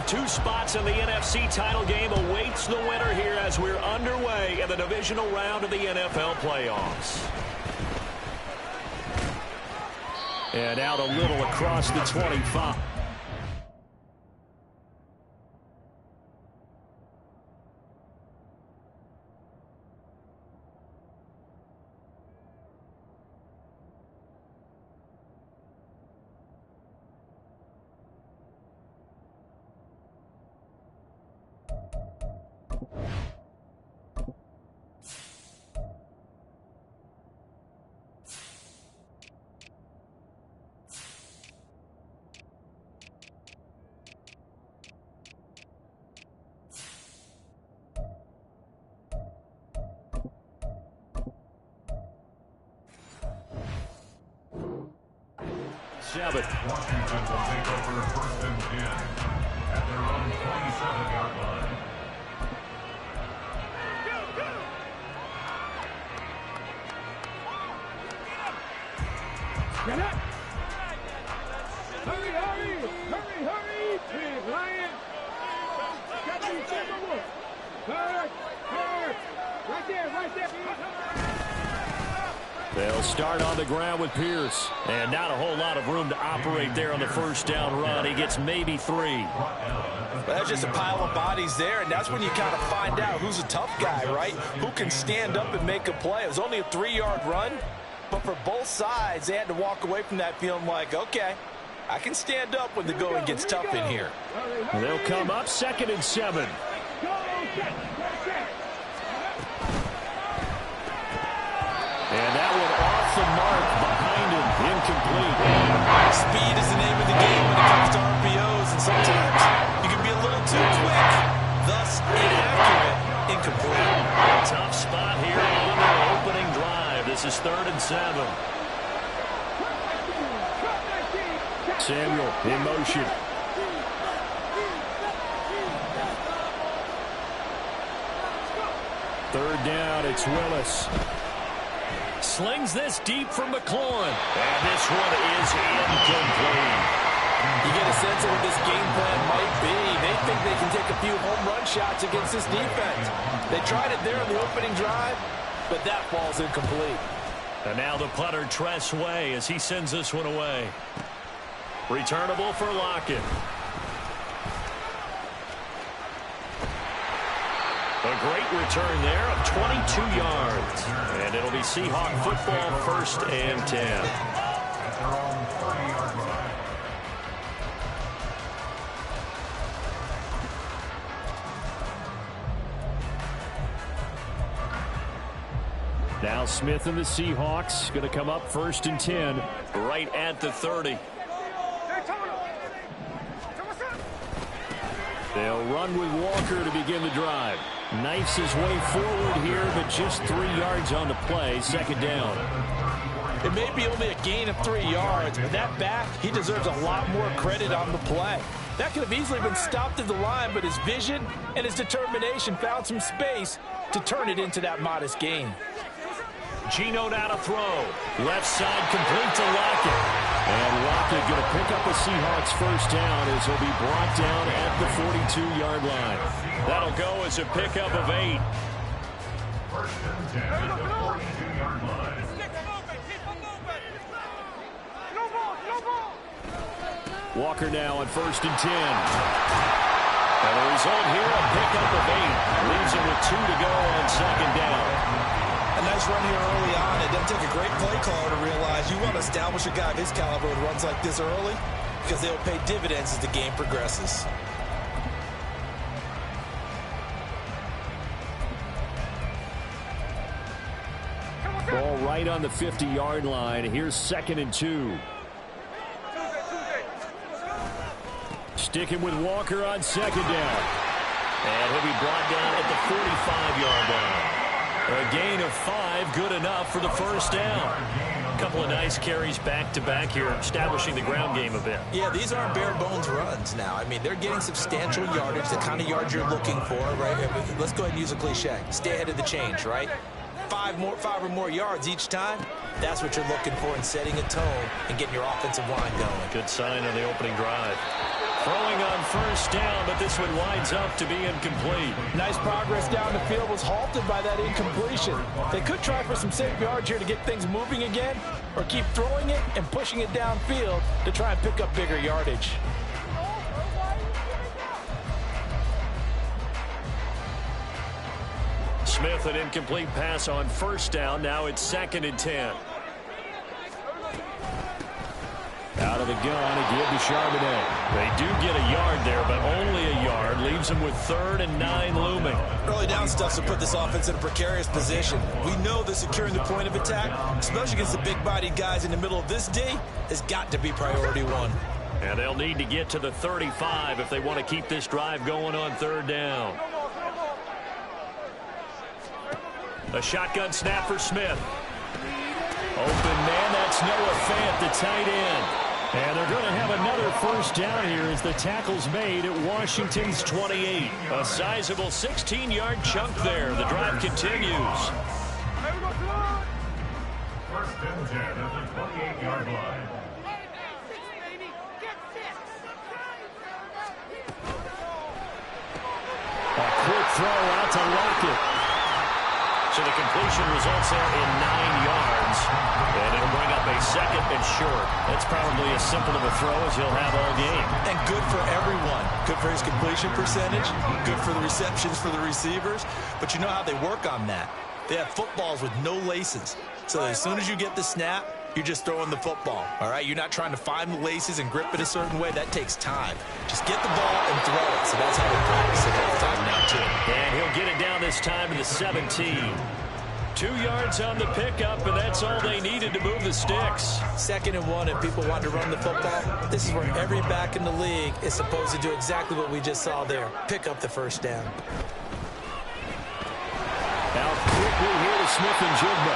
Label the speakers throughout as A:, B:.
A: two spots in the NFC title game awaits the winner here as we're underway in the divisional round of the NFL playoffs. And out a little across the 25.
B: Washington will take over 1st and 10 at their own 27-yard line.
C: Get up! Hurry, hurry! Hurry, hurry! Big Lion! Got you, Timberwolf! Hurt! Hurt! Right there, right there!
A: They'll start on the ground with Pierce. And not a whole lot of room to operate there on the first down run. He gets maybe 3.
D: Well, that's just a pile of bodies there, and that's when you kind of find out who's a tough guy, right? Who can stand up and make a play. It was only a 3-yard run, but for both sides, they had to walk away from that feeling like, okay, I can stand up when the going gets tough in here.
A: They'll come up 2nd and 7. And that one off the mark behind him, incomplete.
D: Speed is the name of the game when it comes to RPOs, and sometimes you can be a little too quick, thus inaccurate, incomplete.
A: Tough spot here on their opening drive. This is 3rd and 7. Samuel in motion. Third down, it's Willis. Slings this deep for McLaurin. And this one is incomplete.
D: You get a sense of what this game plan might be. They think they can take a few home run shots against this defense. They tried it there on the opening drive, but that falls incomplete.
A: And now the punter, Tress Way, as he sends this one away. Returnable for Lockett. A great return there of 22 yards. And it'll be Seahawk football, 1st and 10. Now Smith and the Seahawks going to come up 1st and 10 right at the 30. They'll run with Walker to begin the drive. Knifes his way forward here, but just 3 yards on the play. 2nd down.
D: It may be only a gain of 3 yards, but that back, he deserves a lot more credit on the play. That could have easily been stopped at the line, but his vision and his determination found some space to turn it into that modest gain.
A: Geno now to throw. Left side complete to Lockett. And Lockett going to pick up a Seahawks 1st down as he'll be brought down at the 42-yard line. That'll go as a pickup of 8.
B: 1st and 10 at the 42-yard line.
A: Walker now on 1st and 10. And the result here, a pickup of 8. Leaves him with 2 to go on 2nd down.
D: A nice run here early on. It doesn't take a great play caller to realize you want to establish a guy of his caliber with runs like this early because they'll pay dividends as the game progresses.
A: Ball right on the 50-yard line. Here's 2nd and 2. Sticking with Walker on 2nd down. And he'll be brought down at the 45-yard line. A gain of 5, good enough for the 1st down. A couple of nice carries back-to-back here, establishing the ground game a bit.
D: Yeah, these aren't bare-bones runs now. I mean, they're getting substantial yardage, the kind of yards you're looking for, right? Let's go ahead and use a cliche. Stay ahead of the change, right? 5 or more yards each time. That's what you're looking for in setting a tone and getting your offensive line going.
A: Good sign on the opening drive. Throwing on first down, but this one winds up to be incomplete.
D: Nice progress down the field was halted by that incompletion. They could try for some safe yards here to get things moving again, or keep throwing it and pushing it downfield to try and pick up bigger yardage.
A: Smith, an incomplete pass on first down. Now it's 2nd and 10. Out of the gun, a give to Charbonnet. They do get a yard there, but only a yard. Leaves them with 3rd and 9 looming.
D: Early down stuff to put this offense in a precarious position. We know that securing the point of attack, especially against the big-bodied guys in the middle of this D, has got to be priority one.
A: And they'll need to get to the 35 if they want to keep this drive going on 3rd down. A shotgun snap for Smith. Open man, that's Noah Fant, the tight end. And they're going to have another first down here as the tackle's made at Washington's 28. A sizable 16-yard chunk there. The drive continues.
B: First and 10 at the 28-yard line.
A: A quick throw out to Lockett. So the completion results there in 9 yards. And it'll bring up a 2nd and short. That's probably as simple of a throw as he'll have all game.
D: And good for everyone. Good for his completion percentage. Good for the receptions for the receivers. But you know how they work on that. They have footballs with no laces. So as soon as you get the snap, you're just throwing the football. All right? You're not trying to find the laces and grip it a certain way. That takes time. Just get the ball and throw it. So that's how they practice it all the time now, too.
A: And he'll get it down this time to the 17. 2 yards on the pickup, and that's all they needed to move the sticks.
D: 2nd and 1, and people want to run the football. This is where every back in the league is supposed to do exactly what we just saw there. Pick up the first down.
A: Now quickly here to Smith and Jigba.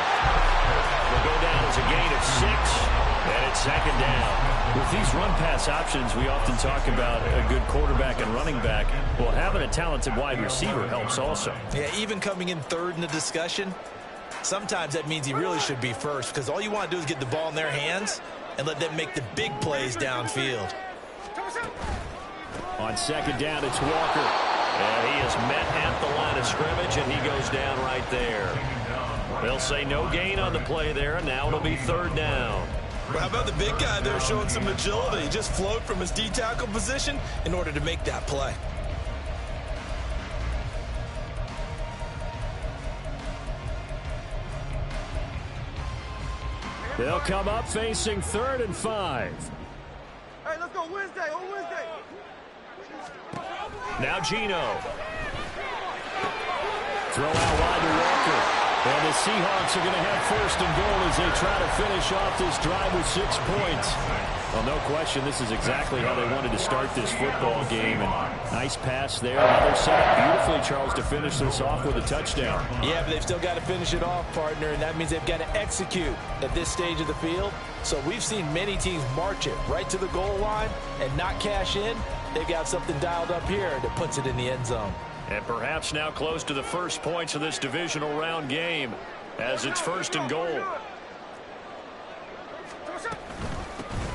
A: Will go down as a gain of 6, and it's 2nd down. With these run-pass options, we often talk about a good quarterback and running back. Well, having a talented wide receiver helps also.
D: Yeah, even coming in 3rd in the discussion, sometimes that means he really should be first, because all you want to do is get the ball in their hands and let them make the big plays downfield.
A: On 2nd down, it's Walker. And he is met at the line of scrimmage, and he goes down right there. They'll say no gain on the play there, and now it'll be 3rd down.
D: Well, how about the big guy there showing some agility? He just flowed from his D-tackle position in order to make that play.
A: They'll come up facing 3rd and 5.
C: Hey, let's go Wednesday, on Wednesday.
A: Now Gino. Throw out wide to Walker. And the Seahawks are going to have 1st and goal as they try to finish off this drive with 6 points. Well, no question, this is exactly how they wanted to start this football game. And nice pass there. Now they're set up beautifully, Charles, to finish this off with a touchdown.
D: Yeah, but they've still got to finish it off, partner, and that means they've got to execute at this stage of the field. So we've seen many teams march it right to the goal line and not cash in. They've got something dialed up here that puts it in the end zone.
A: And perhaps now close to the first points of this divisional round game as it's 1st and goal.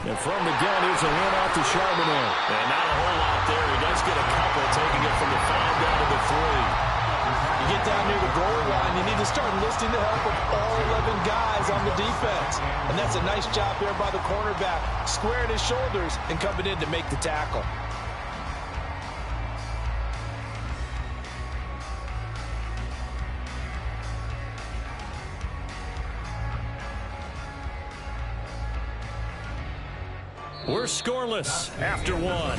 A: And from the gun, here's a handoff to Charbonnet. And not a whole lot there. He does get a couple, taking it from the 5 down to the 3.
D: You get down near the goal line, you need to start enlisting the help of all 11 guys on the defense. And that's a nice job there by the cornerback, squaring his shoulders and coming in to make the tackle.
A: We're scoreless after 1.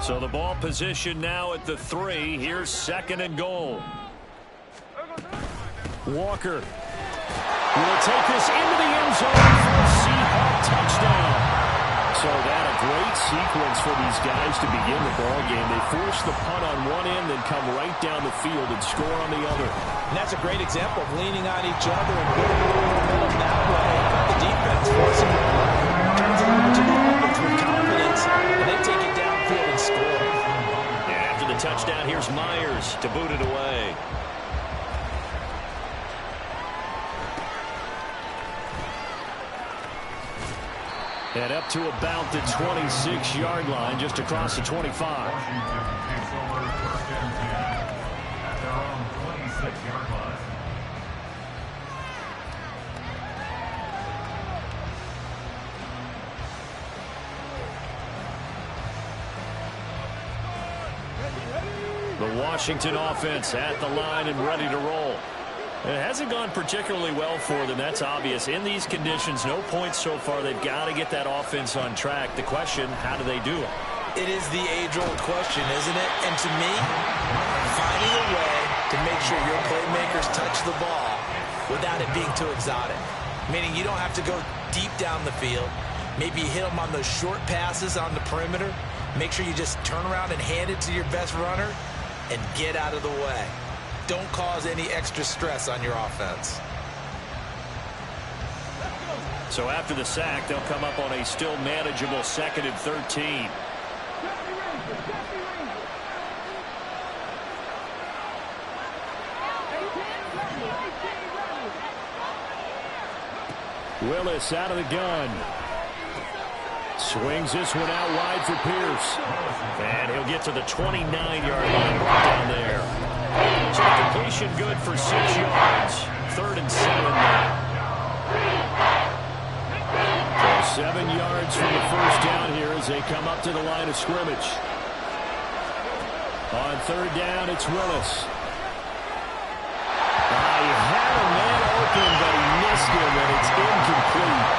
A: So the ball position now at the 3. Here's 2nd and goal. Walker will take this into the end zone for a Seahawk touchdown. So that a great sequence for these guys to begin the ball game. They force the punt on one end, then come right down the field and score on the other.
D: And that's a great example of leaning on each other and building momentum that way.
A: touchdown. Here's Myers to boot it away. And up to about the 26-yard line, just across the 25.
B: Washington takes over 1st and 10 at their own 26-yard line.
A: The Washington offense at the line and ready to roll. It hasn't gone particularly well for them. That's obvious. In these conditions, no points so far. They've got to get that offense on track. The question, how do they do it?
D: It is the age-old question, isn't it? And to me, finding a way to make sure your playmakers touch the ball without it being too exotic. Meaning you don't have to go deep down the field. Maybe you hit them on those short passes on the perimeter. Make sure you just turn around and hand it to your best runner and get out of the way. Don't cause any extra stress on your offense.
A: So after the sack, they'll come up on a still manageable 2nd and 13. Willis out of the gun. Swings this one out wide for Pierce. And he'll get to the 29-yard line right down there. So the completion good for 6 yards. 3rd and 7 now. So 7 yards from the first down here as they come up to the line of scrimmage. On 3rd down, it's Willis. He had a man open, but he missed him, and it's incomplete.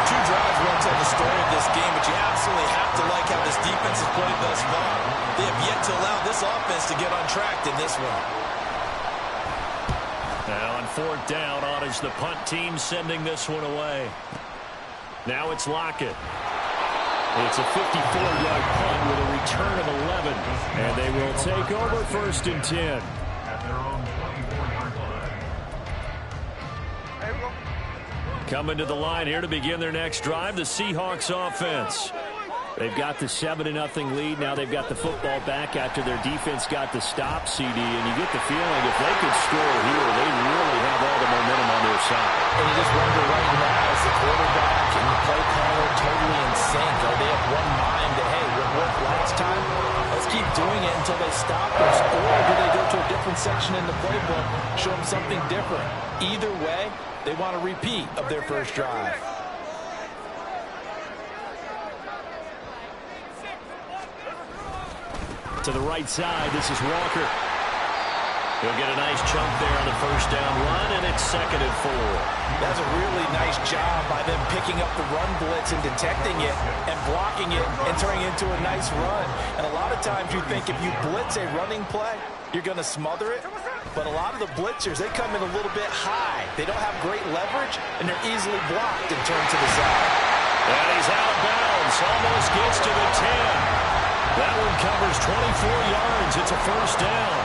D: 2 drives won't tell the story of this game, but you absolutely have to like how this defense has played thus far. They have yet to allow this offense to get on track in this one.
A: Now on 4th down, on is the punt team sending this one away. Now it's Lockett. It's a 54-yard punt with a return of 11. And they will take over 1st and 10.
B: At their own 24-yard line.
A: Coming to the line here to begin their next drive, the Seahawks offense. They've got the 7-0 lead. Now they've got the football back after their defense got the stop, CD. And you get the feeling if they could score here, they really have all the momentum on their side.
D: And you just wonder right now, is the quarterback and the play caller totally in sync? Are they of one mind that, hey, what worked last time? Let's keep doing it until they stop us. Or do they go to a different section in the playbook, show them something different? Either way, they want a repeat of their first drive.
A: To the right side, this is Walker. He'll get a nice chunk there on the first down run, and it's 2nd and 4.
D: That's a really nice job by them picking up the run blitz and detecting it and blocking it and turning it into a nice run. And a lot of times you think if you blitz a running play, you're going to smother it. But a lot of the blitzers, they come in a little bit high. They don't have great leverage, and they're easily blocked and turned to the side.
A: And he's out of bounds. Almost gets to the 10. That one covers 24 yards. It's a 1st down.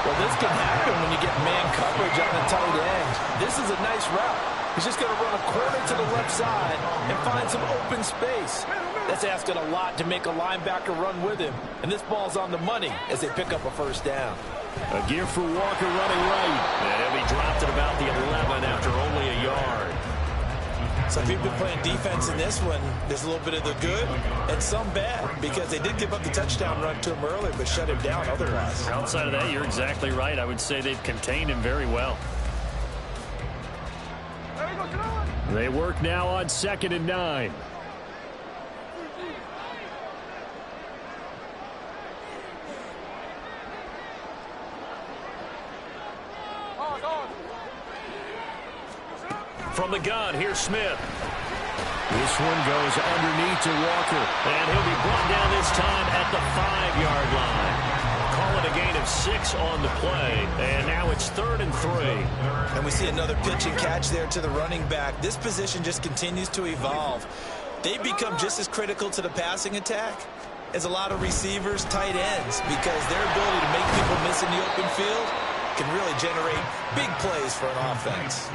D: Well, this can happen when you get man coverage on a tight end. This is a nice route. He's just going to run a corner to the left side and find some open space. That's asking a lot to make a linebacker run with him. And this ball's on the money as they pick up a 1st down.
A: A give for Walker running right. And he'll be dropped at about the 11 after only a yard.
D: So if you've been playing defense in this one, there's a little bit of the good and some bad because they did give up the touchdown run to him earlier but shut him down otherwise.
A: Outside of that, you're exactly right. I would say they've contained him very well. They work now on 2nd and 9. From the gun, here's Smith. This one goes underneath to Walker. And he'll be brought down this time at the 5-yard line. Call it a gain of 6 on the play. And now it's 3rd and 3.
D: And we see another pitch and catch there to the running back. This position just continues to evolve. They become just as critical to the passing attack as a lot of receivers, tight ends, because their ability to make people miss in the open field can really generate big plays for an offense.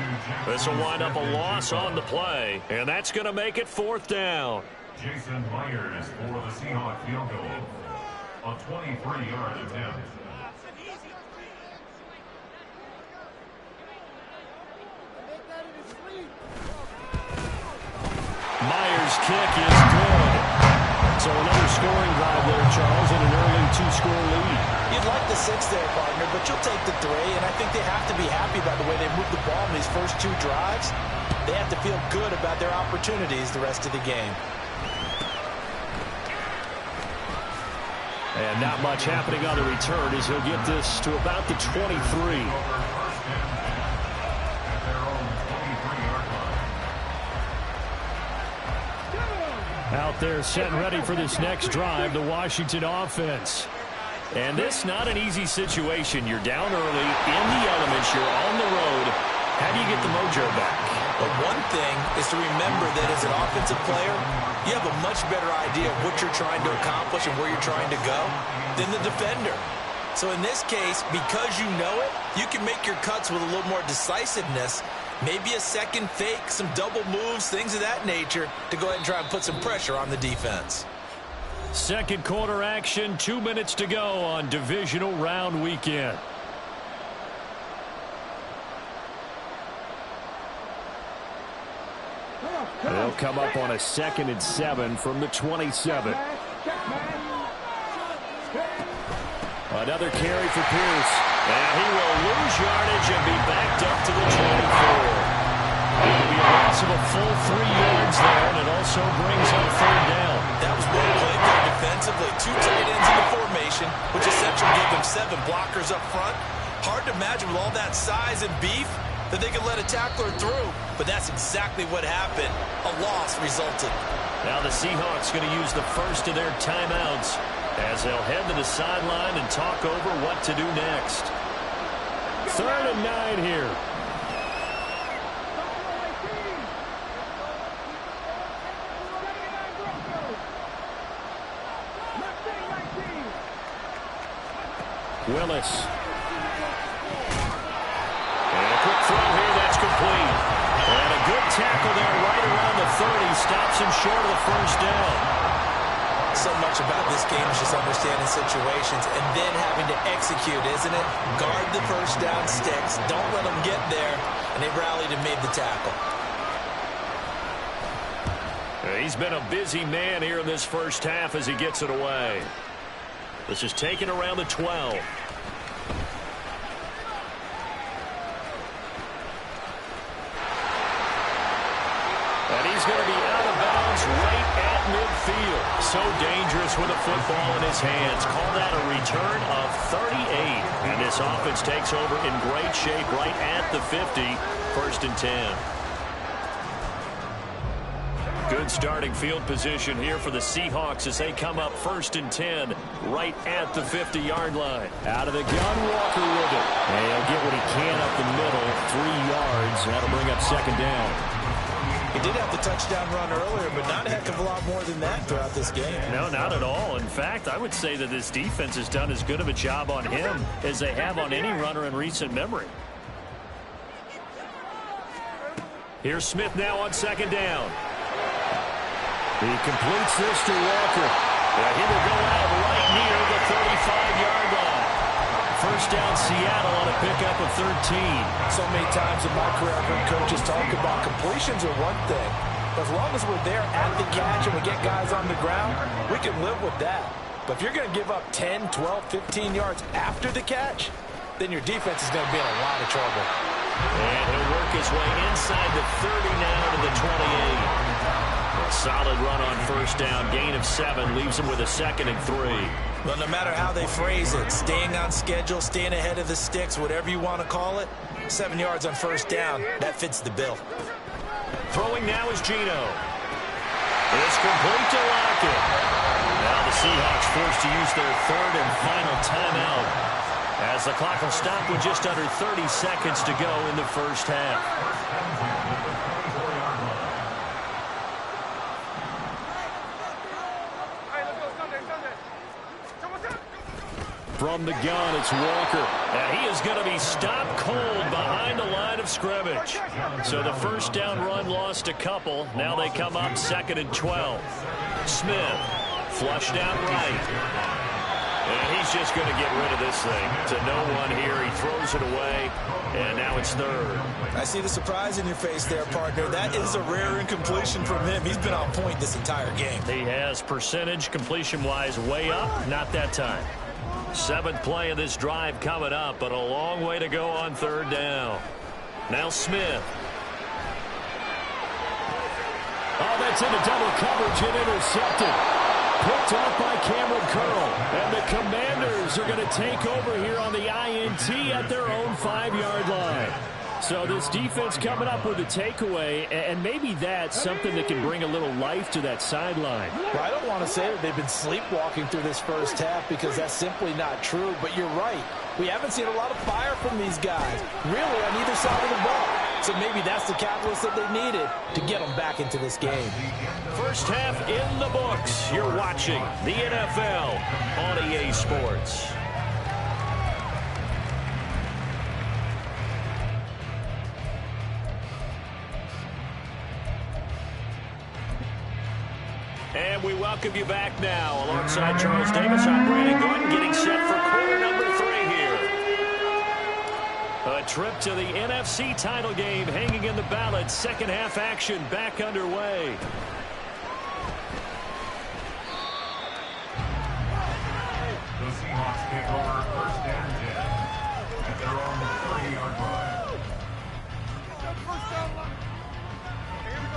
A: This will wind up a loss on the play, and that's going to make it 4th down.
B: Jason Myers for the Seahawks field goal. a 23-yard attempt.
A: Myers' kick is good. So another scoring drive there, Charles, and an early two-score lead.
D: You'd like the 6 there, partner, but you'll take the 3, and I think they have to be happy about the way they moved the ball in these first 2 drives. They have to feel good about their opportunities the rest of the game.
A: And not much happening on the return as he'll get this to about the 23. Out there set and ready for this next drive, the Washington offense. And this not an easy situation. You're down early, in the elements, you're on the road. How do you get the mojo back?
D: But one thing is to remember that as an offensive player, you have a much better idea of what you're trying to accomplish and where you're trying to go than the defender. So in this case, because you know it, you can make your cuts with a little more decisiveness. Maybe a second fake, some double moves, things of that nature to go ahead and try and put some pressure on the defense.
A: Second quarter action, 2 minutes to go on divisional round weekend. They'll come up on a 2nd and 7 from the 27. Another carry for Pierce. And he will lose yardage and be backed up to the 24. It will be a loss of a full 3 yards there, and it also brings up 3rd down.
D: That was well played there defensively. 2 tight ends in the formation, which essentially gave them 7 blockers up front. Hard to imagine with all that size and beef that they could let a tackler through, but that's exactly what happened. A loss resulted.
A: Now the Seahawks going to use the first of their timeouts as they'll head to the sideline and talk over what to do next. 3rd and 9 here. Willis. And a quick throw here, that's complete. And a good tackle there right around the 30. Stops him short of the 1st down.
D: So much about this game is just understanding situations and then having to execute, isn't it? Guard the 1st down sticks. Don't let them get there. And they rallied and made the tackle.
A: He's been a busy man here in this 1st half as he gets it away. This is taken around the 12. And he's going to be out of bounds right at midfield. So dangerous with a football in his hands. Call that a return of 38. And this offense takes over in great shape right at the 50. 1st and 10. Good starting field position here for the Seahawks as they come up 1st and 10 right at the 50-yard line. Out of the gun, Walker with it. And he'll get what he can up the middle, 3 yards. That'll bring up 2nd down.
D: He did have the touchdown run earlier, but not a heck of a lot more than that throughout this game.
A: No, not at all. In fact, I would say that this defense has done as good of a job on him as they have on any runner in recent memory. Here's Smith now on 2nd down. He completes this to Walker. And he will go out right near the 35-yard line. 1st down Seattle on a pickup of 13.
D: So many times in my career, I've heard coaches talk about completions are one thing. But as long as we're there at the catch and we get guys on the ground, we can live with that. But if you're going to give up 10, 12, 15 yards after the catch, then your defense is going to be in a lot of trouble.
A: And he'll work his way inside the 30 now to the 28. A solid run on 1st down. Gain of 7 leaves him with a 2nd and 3.
D: Well, no matter how they phrase it, staying on schedule, staying ahead of the sticks, whatever you want to call it, 7 yards on 1st down, that fits the bill.
A: Throwing now is Geno. It's complete to Lockett. Now the Seahawks forced to use their 3rd and final timeout as the clock will stop with just under 30 seconds to go in the 1st half. From the gun, it's Walker. And he is going to be stopped cold behind the line of scrimmage. So the 1st down run lost a couple. Now they come up 2nd and 12. Smith flushed out right. he's just going to get rid of this thing. To no one here. He throws it away, and now it's third.
D: I see the surprise in your face there, partner. That is a rare incompletion from him. He's been on point this entire game.
A: He has percentage completion-wise way up. Not that time. 7th play of this drive coming up, but a long way to go on third down. Now Smith. Oh, that's into double coverage and intercepted. Picked off by Cameron Curl. And the Commanders are going to take over here on the INT at their own 5-yard line. So this defense coming up with a takeaway, and maybe that's something that can bring a little life to that sideline.
D: Well, I don't want to say that they've been sleepwalking through this first half because that's simply not true, but you're right. We haven't seen a lot of fire from these guys, really, on either side of the ball. So maybe that's the catalyst that they needed to get them back into this game.
A: First half in the books. You're watching the NFL on EA Sports. And we welcome you back now. Alongside Charles Davis, I'm Brandon Gordon, getting set for quarter number 3 here. A trip to the NFC title game hanging in the balance. Second half action back underway.
B: The Seahawks take over first and 10 at their own 30-yard line.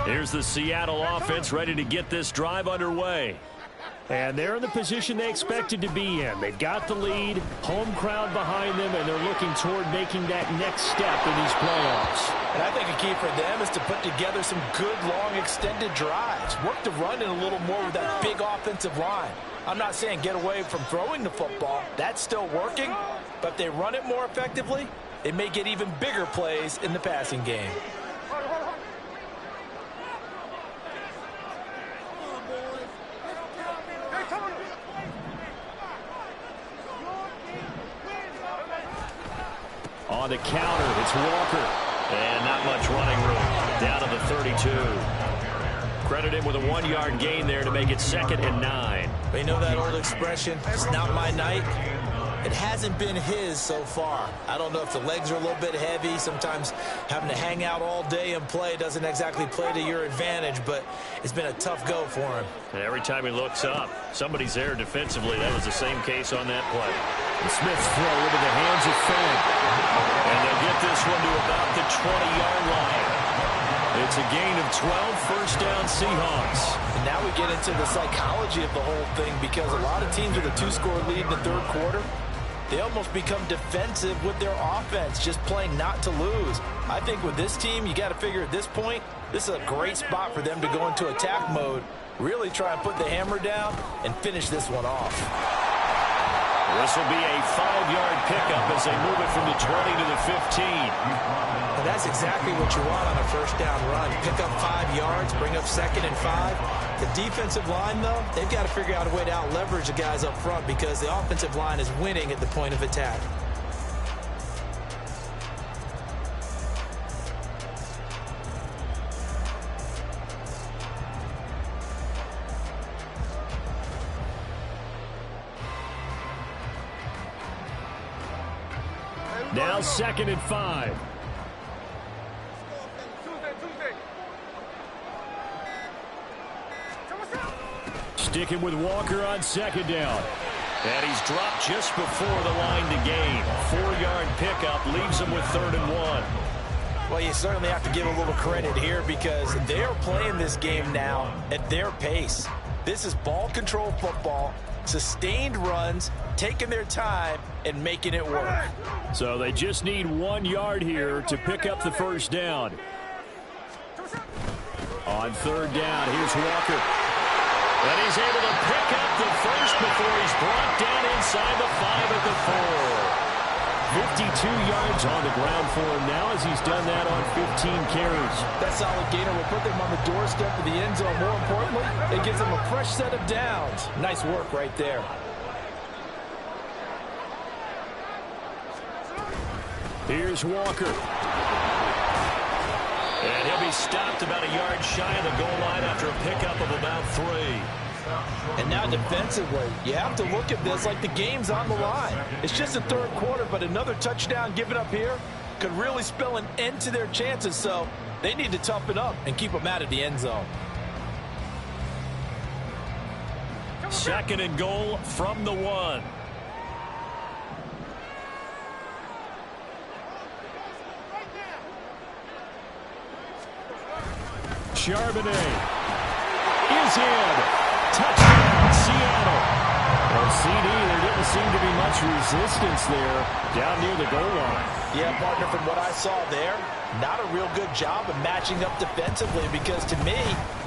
A: Here's the Seattle offense ready to get this drive underway. And they're in the position they expected to be in. They've got the lead, home crowd behind them, and they're looking toward making that next step in these playoffs.
D: And I think a key for them is to put together some good, long, extended drives. Work the run in a little more with that big offensive line. I'm not saying get away from throwing the football. That's still working. But if they run it more effectively, they may get even bigger plays in the passing game.
A: On the counter, it's Walker. And not much running room. Down to the 32. Credit him with a 1-yard gain there to make it 2nd and 9.
D: You know that old expression, it's not my night? It hasn't been his so far. I don't know if the legs are a little bit heavy. Sometimes having to hang out all day and play doesn't exactly play to your advantage, but it's been a tough go for him.
A: And every time he looks up, somebody's there defensively. That was the same case on that play. And Smith's throw into the hands of Fenn. And they'll get this one to about the 20-yard line. It's a gain of 12, first down Seahawks.
D: And now we get into the psychology of the whole thing because a lot of teams with a 2-score lead in the third quarter, they almost become defensive with their offense, just playing not to lose. I think with this team, you got to figure at this point, this is a great spot for them to go into attack mode, really try and put the hammer down and finish this one off.
A: This will be a 5-yard pickup as they move it from the 20 to the 15.
D: And that's exactly what you want on a first down run. Pick up 5 yards, bring up 2nd and 5. The defensive line, though, they've got to figure out a way to out-leverage the guys up front because the offensive line is winning at the point of attack.
A: Now 2nd and 5. Sticking with Walker on 2nd down. And he's dropped just before the line to gain. 4-yard pickup leaves him with 3rd and 1.
D: Well, you certainly have to give a little credit here because they're playing this game now at their pace. This is ball control football, sustained runs, taking their time, and making it work.
A: So they just need 1 yard here to pick up the first down. On 3rd down, here's Walker. And he's able to pick up the first before he's brought down inside the 5 at the 4. 52 yards on the ground for him now as he's done that on 15 carries.
D: That solid gainer will put them on the doorstep of the end zone. More importantly, it gives them a fresh set of downs. Nice work right there.
A: Here's Walker. And he'll be stopped about a yard shy of the goal line after a pickup of about 3.
D: And now defensively, you have to look at this like the game's on the line. It's just the third quarter, but another touchdown given up here could really spell an end to their chances, so they need to toughen up and keep them out of the end zone.
A: Second and goal from the 1. Charbonnet is in. Touchdown, Seattle. Well, CD, there didn't seem to be much resistance there down near the goal line.
D: Yeah, partner, from what I saw there, not a real good job of matching up defensively because to me,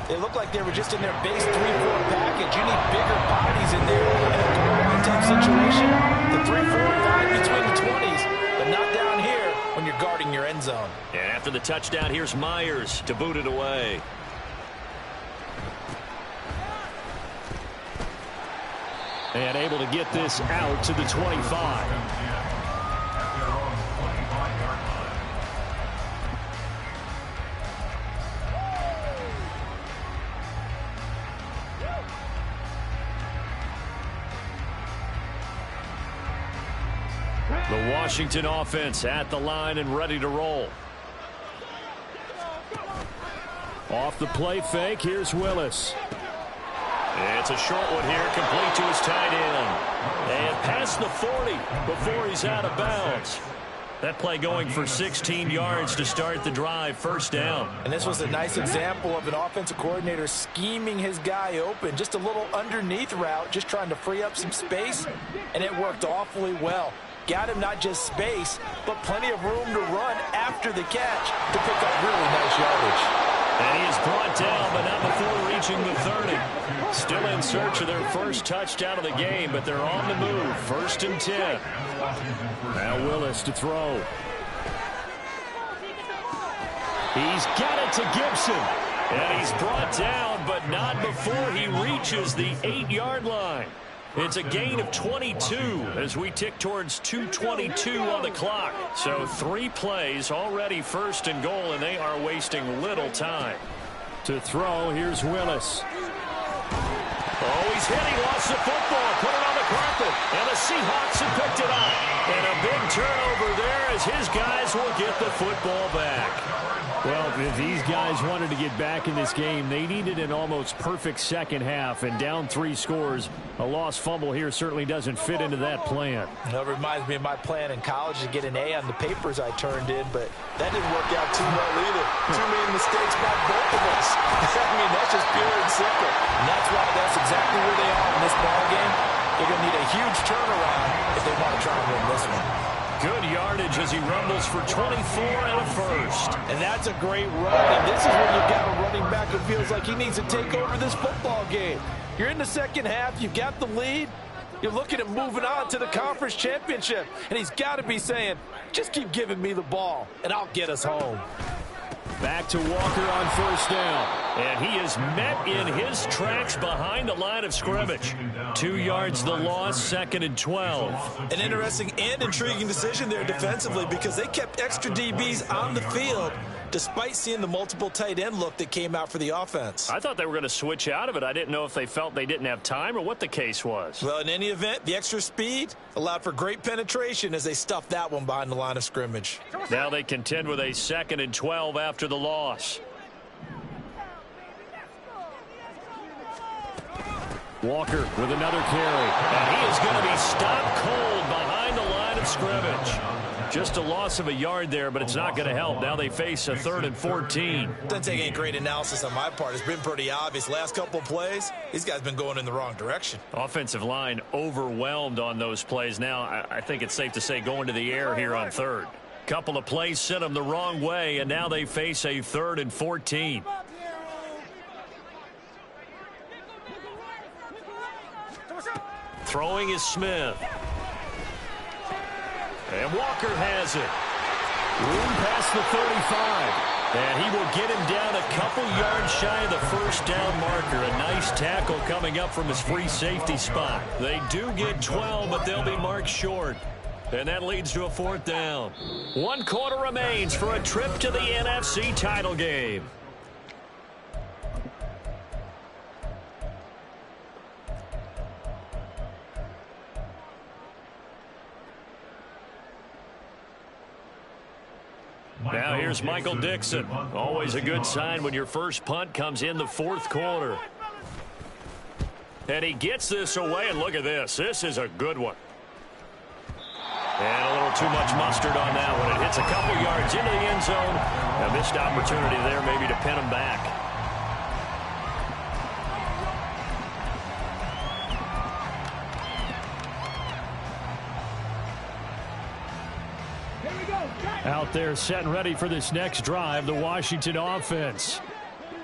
D: it looked like they were just in their base 3-4 package. You need bigger bodies in there in a goal line type situation. The 3-4 line between the 20s, but not down here when you're guarding your end zone.
A: And after the touchdown, here's Myers to boot it away. And able to get this out to the 25. The Washington offense at the line and ready to roll. Off the play fake, here's Willis. It's a short one here, complete to his tight end. And past the 40 before he's out of bounds. That play going for 16 yards to start the drive, first down.
D: And this was a nice example of an offensive coordinator scheming his guy open. Just a little underneath route, just trying to free up some space, and it worked awfully well. Got him not just space, but plenty of room to run after the catch to pick up really nice yardage.
A: And he is brought down, but not before reaching the 30. Still in search of their first touchdown of the game, but they're on the move. First and 10. Now Willis to throw. He's got it to Gibson. And he's brought down, but not before he reaches the 8-yard line. It's a gain of 22 as we tick towards 2:22 on the clock. So 3 plays already first and goal, and they are wasting little time. To throw, here's Willis. Oh, he's hit. He lost the football. Put it on the carpet. And the Seahawks have picked it up. And a big turnover there as his guys will get the football back.
C: Well, if these guys wanted to get back in this game, they needed an almost perfect second half, and down 3 scores. A lost fumble here certainly doesn't fit into that plan.
D: That reminds me of my plan in college to get an A on the papers I turned in, but that didn't work out too well either. Too many mistakes by both of us. I mean, that's just pure and simple. And that's why that's exactly where they are in this ball game. They're going to need a huge turnaround if they want to try and win this one.
A: Good yardage as he rumbles for 24 and a first.
D: And that's a great run. And this is when you've got a running back who feels like he needs to take over this football game. You're in the second half. You've got the lead. You're looking at moving on to the conference championship. And he's got to be saying, just keep giving me the ball, and I'll get us home.
A: Back to Walker on first down. And he is met in his tracks behind the line of scrimmage. 2 yards the loss, second and 12.
D: An interesting and intriguing decision there defensively because they kept extra DBs on the field despite seeing the multiple tight end look that came out for the offense.
A: I thought they were going to switch out of it. I didn't know if they felt they didn't have time or what the case was.
D: Well, in any event, the extra speed allowed for great penetration as they stuffed that one behind the line of scrimmage.
A: Now they contend with a second and 12 after the loss. Walker with another carry. And he is going to be stopped cold behind the line of scrimmage. Just a loss of a yard there, but it's not going to help. Now they face a 3rd and 14.
D: Doesn't take any great analysis on my part. It's been pretty obvious. Last couple of plays, these guys been going in the wrong direction.
A: Offensive line overwhelmed on those plays. Now, I think it's safe to say going to the air here on 3rd. Couple of plays sent them the wrong way, and now they face a 3rd and 14. Throwing is Smith. And Walker has it. Room past the 35. And he will get him down a couple yards shy of the first down marker. A nice tackle coming up from his free safety spot. They do get 12, but they'll be marked short. And that leads to a 4th down. 1 quarter remains for a trip to the NFC title game.
C: here's Michael Dixon. Always a good sign when your first punt comes in the fourth quarter. And he gets this away, and look at this. This is a good one. And a little too much mustard on that one. It hits a couple yards into the end zone. A missed opportunity there maybe to pin him back. Out there set and ready for this next drive, the Washington offense.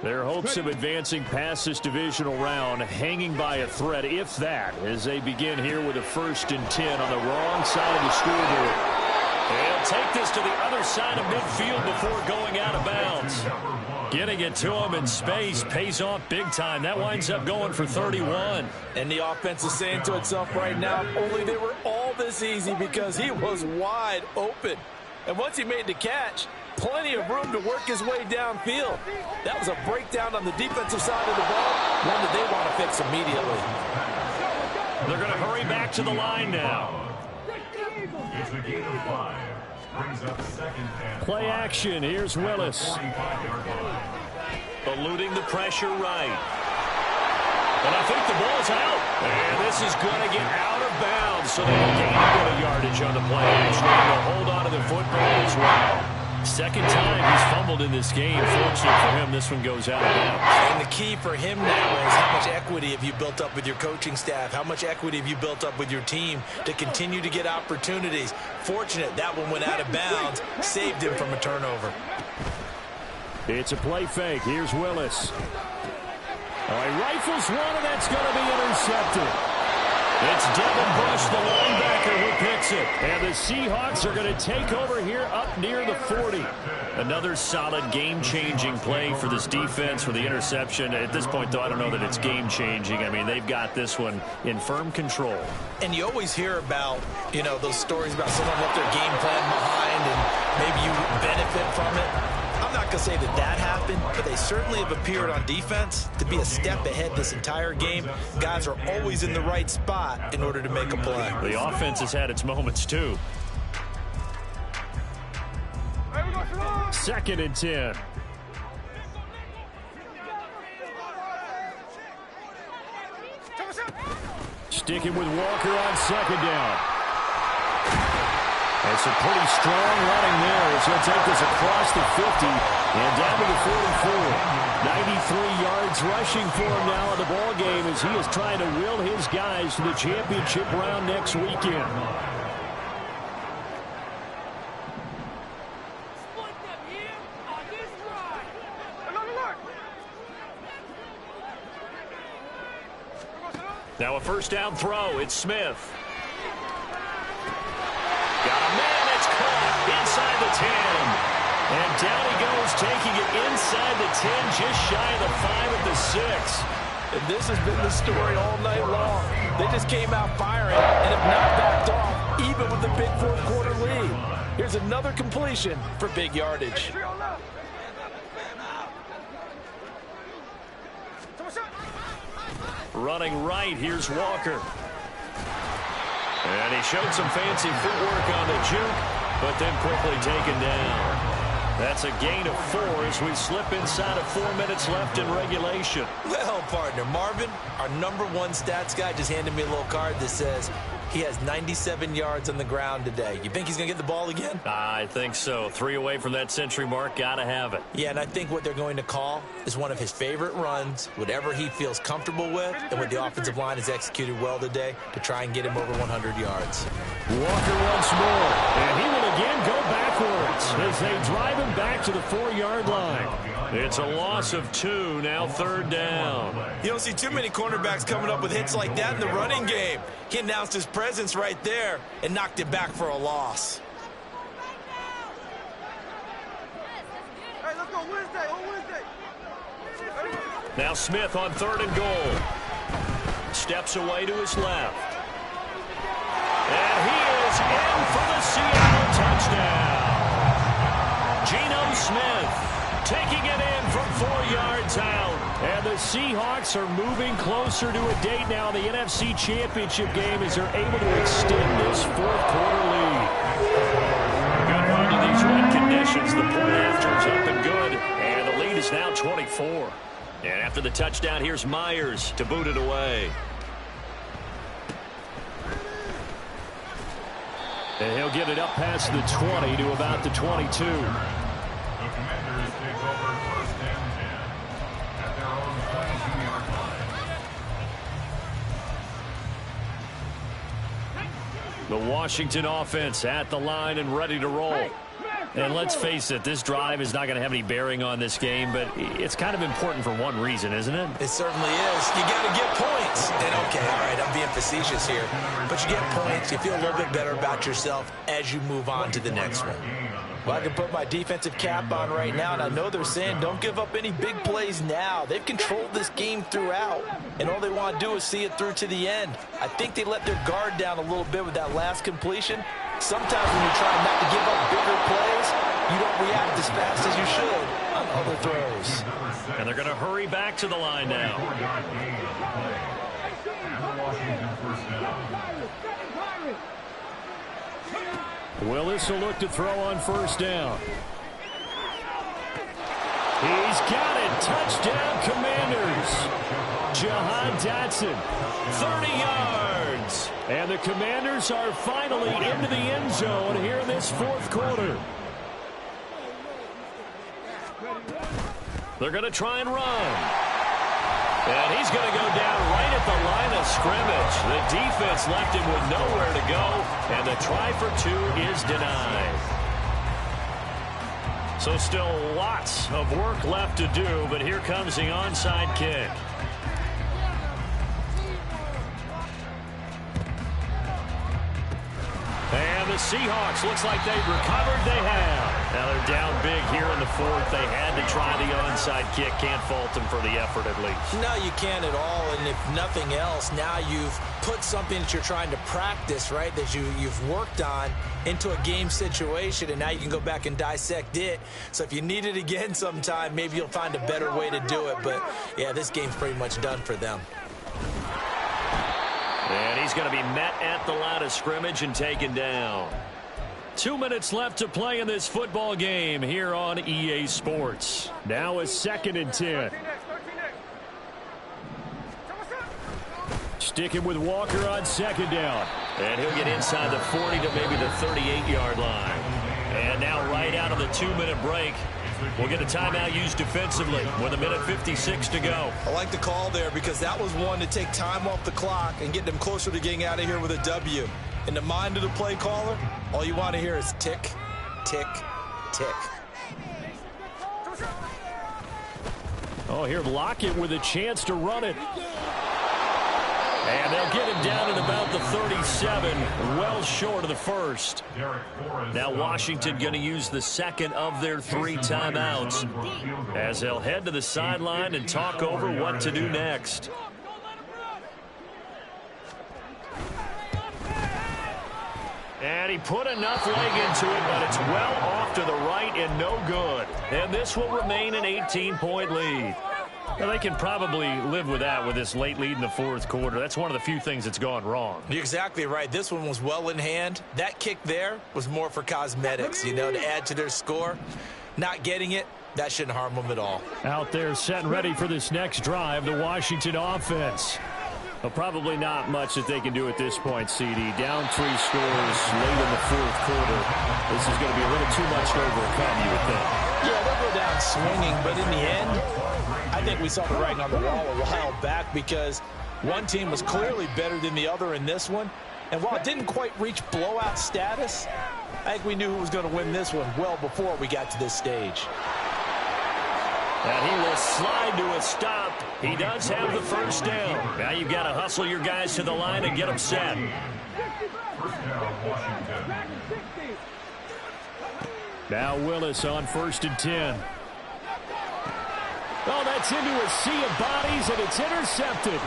C: Their hopes of advancing past this divisional round hanging by a thread, if that, as they begin here with a 1st and 10 on the wrong side of the scoreboard. They'll take this to the other side of midfield before going out of bounds. Getting it to him in space pays off big time. That winds up going for 31.
D: And the offense is saying to itself right now, only they were all this easy because he was wide open. And once he made the catch, plenty of room to work his way downfield. That was a breakdown on the defensive side of the ball, one that they want to fix immediately.
C: They're going to hurry back to the line now.
B: It's a gain of 5. Brings up 2nd and 5.
C: Play action. Here's Willis.
B: 45-yard line.
C: Eluding the pressure right. And I think the ball's out. And this is going to get out of bounds. So they'll gain a bit of yardage on the play action. They'll hold on to the football as well. Second time he's fumbled in this game. Fortunately for him, this one goes out of bounds.
D: And the key for him now is how much equity have you built up with your coaching staff? How much equity have you built up with your team to continue to get opportunities? Fortunate that one went out of bounds, saved him from a turnover.
C: It's a play fake. Here's Willis. Oh, he rifles one, and that's going to be intercepted. It's Devin Bush, the linebacker, who picks it. And the Seahawks are going to take over here up near the 40. Another solid game-changing play for this defense with the interception. At this point, though, I don't know that it's game-changing. I mean, they've got this one in firm control.
D: And you always hear about, you know, those stories about someone left their game plan behind and maybe you benefit from it. I'm not going to say that that happened, but they certainly have appeared on defense to be a step ahead this entire game. Guys are always in the right spot in order to make a play.
C: The offense has had its moments, too. 2nd and 10. Sticking with Walker on 2nd down. And some pretty strong running there. So he'll take this across the 50 and down to the 44. 93 yards rushing for him now in the ball game as he is trying to will his guys to the championship round next weekend. Now a 1st down throw. It's Smith. Got a man, it's caught inside the 10. And down he goes, taking it inside the 10, just shy of the 5 at the 6.
D: And this has been the story all night long. They just came out firing and have not backed off, even with the big 4th quarter lead. Here's another completion for big yardage.
C: Running right, here's Walker. And he showed some fancy footwork on the juke, but then quickly taken down. That's a gain of 4 as we slip inside of 4 minutes left in regulation.
D: Well, partner, Marvin, our #1 stats guy, just handed me a little card that says he has 97 yards on the ground today. You think he's going to get the ball again?
C: I think so. 3 away from that century mark. Got to have it.
D: Yeah, and I think what they're going to call is one of his favorite runs, whatever he feels comfortable with, and what the offensive line has executed well today to try and get him over 100 yards.
C: Walker once more, and he will again go backwards as they drive him back to the 4-yard line. It's a loss of 2, now 3rd down.
D: You don't see too many cornerbacks coming up with hits like that in the running game. He announced his presence right there and knocked it back for a loss.
E: Hey, let's go Wednesday, on Wednesday.
C: Now Smith on 3rd and goal. Steps away to his left. And he is in for the Seattle touchdown. Geno Smith taking it in from 4 yards out. And the Seahawks are moving closer to a date now in the NFC Championship game as they're able to extend this 4th quarter lead. Good run to these wet conditions. possessions. The point after is up and good, and the lead is now 24. And after the touchdown, here's Myers to boot it away. And he'll get it up past the 20 to about the 22.
B: The Commanders take over first and 10 at their own 22-yard line.
C: The Washington offense at the line and ready to roll. And let's face it, this drive is not going to have any bearing on this game, but it's kind of important for one reason, isn't it?
D: It certainly is. You got to get points. And okay, all right, I'm being facetious here. But you get points, you feel a little bit better about yourself as you move on to the next one. Well, I can put my defensive cap on right now, and I know they're saying don't give up any big plays now. They've controlled this game throughout, and all they want to do is see it through to the end. I think they let their guard down a little bit with that last completion. Sometimes when you're trying not to give up bigger plays, you don't react as fast as you should on other throws.
C: And they're going to hurry back to the line now. Willis will look to throw on first down. He's got it. Touchdown, Commanders. Jahan Dotson, 30 yards. And the Commanders are finally into the end zone here in this fourth quarter. They're going to try and run. And he's going to go down right at the line of scrimmage. The defense left him with nowhere to go, and the try for two is denied. So still lots of work left to do, but here comes the onside kick. And the Seahawks, looks like they've recovered. They have. Now they're down big here in the fourth. They had to try the onside kick. Can't fault them for the effort at least.
D: No, you can't at all. And if nothing else, now you've put something that you're trying to practice, right, that you've worked on into a game situation, and now you can go back and dissect it. So if you need it again sometime, maybe you'll find a better way to do it. But, yeah, this game's pretty much done for them.
C: And he's going to be met at the line of scrimmage and taken down. 2 minutes left to play in this football game here on EA Sports. Now a 2nd and 10. Sticking with Walker on 2nd down. And he'll get inside the 40 to maybe the 38-yard line. And now right out of the 2-minute break, we'll get a timeout used defensively with 1:56 to go.
D: I like the call there because that was one to take time off the clock and get them closer to getting out of here with a W. In the mind of the play caller, all you want to hear is tick, tick, tick.
C: Oh, here Lockett with a chance to run it. And they'll get him down at about the 37, well short of the first. Now Washington going to use the second of their 3 timeouts as they'll head to the sideline and talk over what to do next. And he put enough leg into it, but it's well off to the right and no good. And this will remain an 18-point lead. Now, they can probably live with that with this late lead in the fourth quarter. That's one of the few things that's gone wrong.
D: You're exactly right. This one was well in hand. That kick there was more for cosmetics, you know, to add to their score. Not getting it, that shouldn't harm them at all.
C: Out there set and ready for this next drive, the Washington offense. Well, probably not much that they can do at this point, CD. Down 3 scores late in the fourth quarter. This is going to be a little too much to overcome, you would think.
D: Yeah, they'll go down swinging, but in the end, I think we saw the writing on the wall a while back because one team was clearly better than the other in this one. And while it didn't quite reach blowout status, I think we knew who was going to win this one well before we got to this stage.
C: And he will slide to a stop. He does have the first down. Now you've got to hustle your guys to the line and get them set.
B: First down, Washington.
C: Now Willis on 1st and 10. Oh, that's into a sea of bodies, and it's intercepted.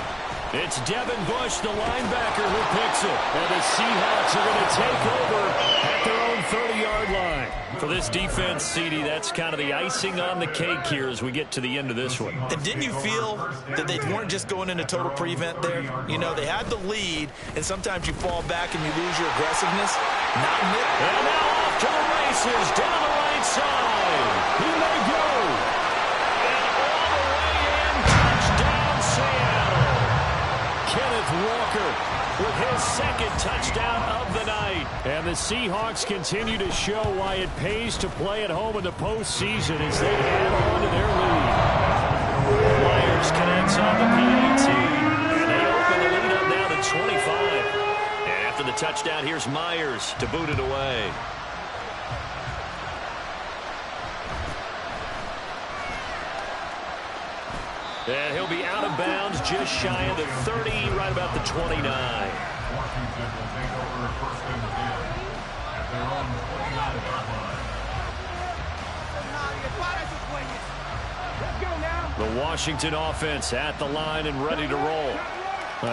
C: It's Devin Bush, the linebacker, who picks it. And the Seahawks are going to take over at their own 30-yard line. For this defense, CD, that's kind of the icing on the cake here as we get to the end of this one.
D: And didn't you feel that they weren't just going into total prevent there? You know, they had the lead, and sometimes you fall back and you lose your aggressiveness. Not in it.
C: And now off to the races, down the right inside. He may go. And all the way in, touchdown Seattle. Kenneth Walker with his second touchdown of the night. And the Seahawks continue to show why it pays to play at home in the postseason as they add on to their lead. Myers connects on the PAT. And they open the lead up now to 25. And after the touchdown, here's Myers to boot it away. And he'll be out of bounds just shy of the 30, right about the 29.
B: Washington will take over first and 10 at their own 29-yard line.
C: The Washington offense at the line and ready to roll.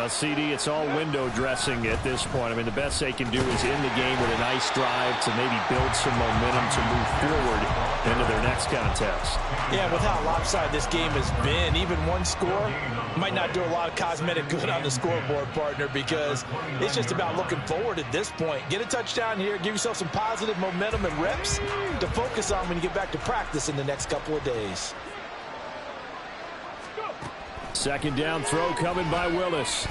C: CD, it's all window dressing at this point. I mean, the best they can do is end the game with a nice drive to maybe build some momentum to move forward into their next contest.
D: Yeah, with how lopsided this game has been, even one score might not do a lot of cosmetic good on the scoreboard, partner, because it's just about looking forward at this point. Get a touchdown here, give yourself some positive momentum and reps to focus on when you get back to practice in the next couple of days.
C: Second down throw coming by Willis.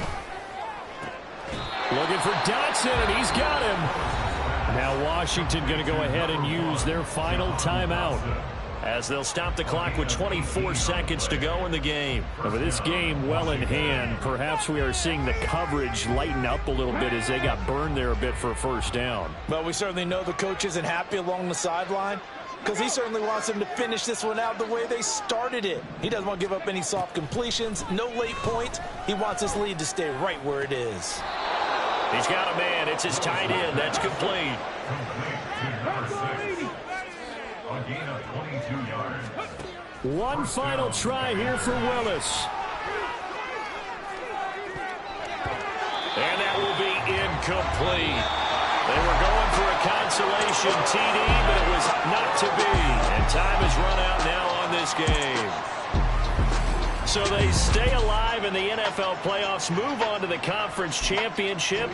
C: Looking for Dotson, and he's got him. Now Washington going to go ahead and use their final timeout as they'll stop the clock with 24 seconds to go in the game. And with this game well in hand, perhaps we are seeing the coverage lighten up a little bit as they got burned there a bit for a first down.
D: Well, we certainly know the coach isn't happy along the sideline, because he certainly wants them to finish this one out the way they started it. He doesn't want to give up any soft completions, no late points. He wants his lead to stay right where it is.
C: He's got a man. It's his tight end. That's complete.
B: A gain of 22 yards.
C: One final try here for Willis. And that will be incomplete. They were going for a consolation TD, but it was not to be. And time has run out now on this game. So they stay alive in the NFL playoffs, move on to the conference championship.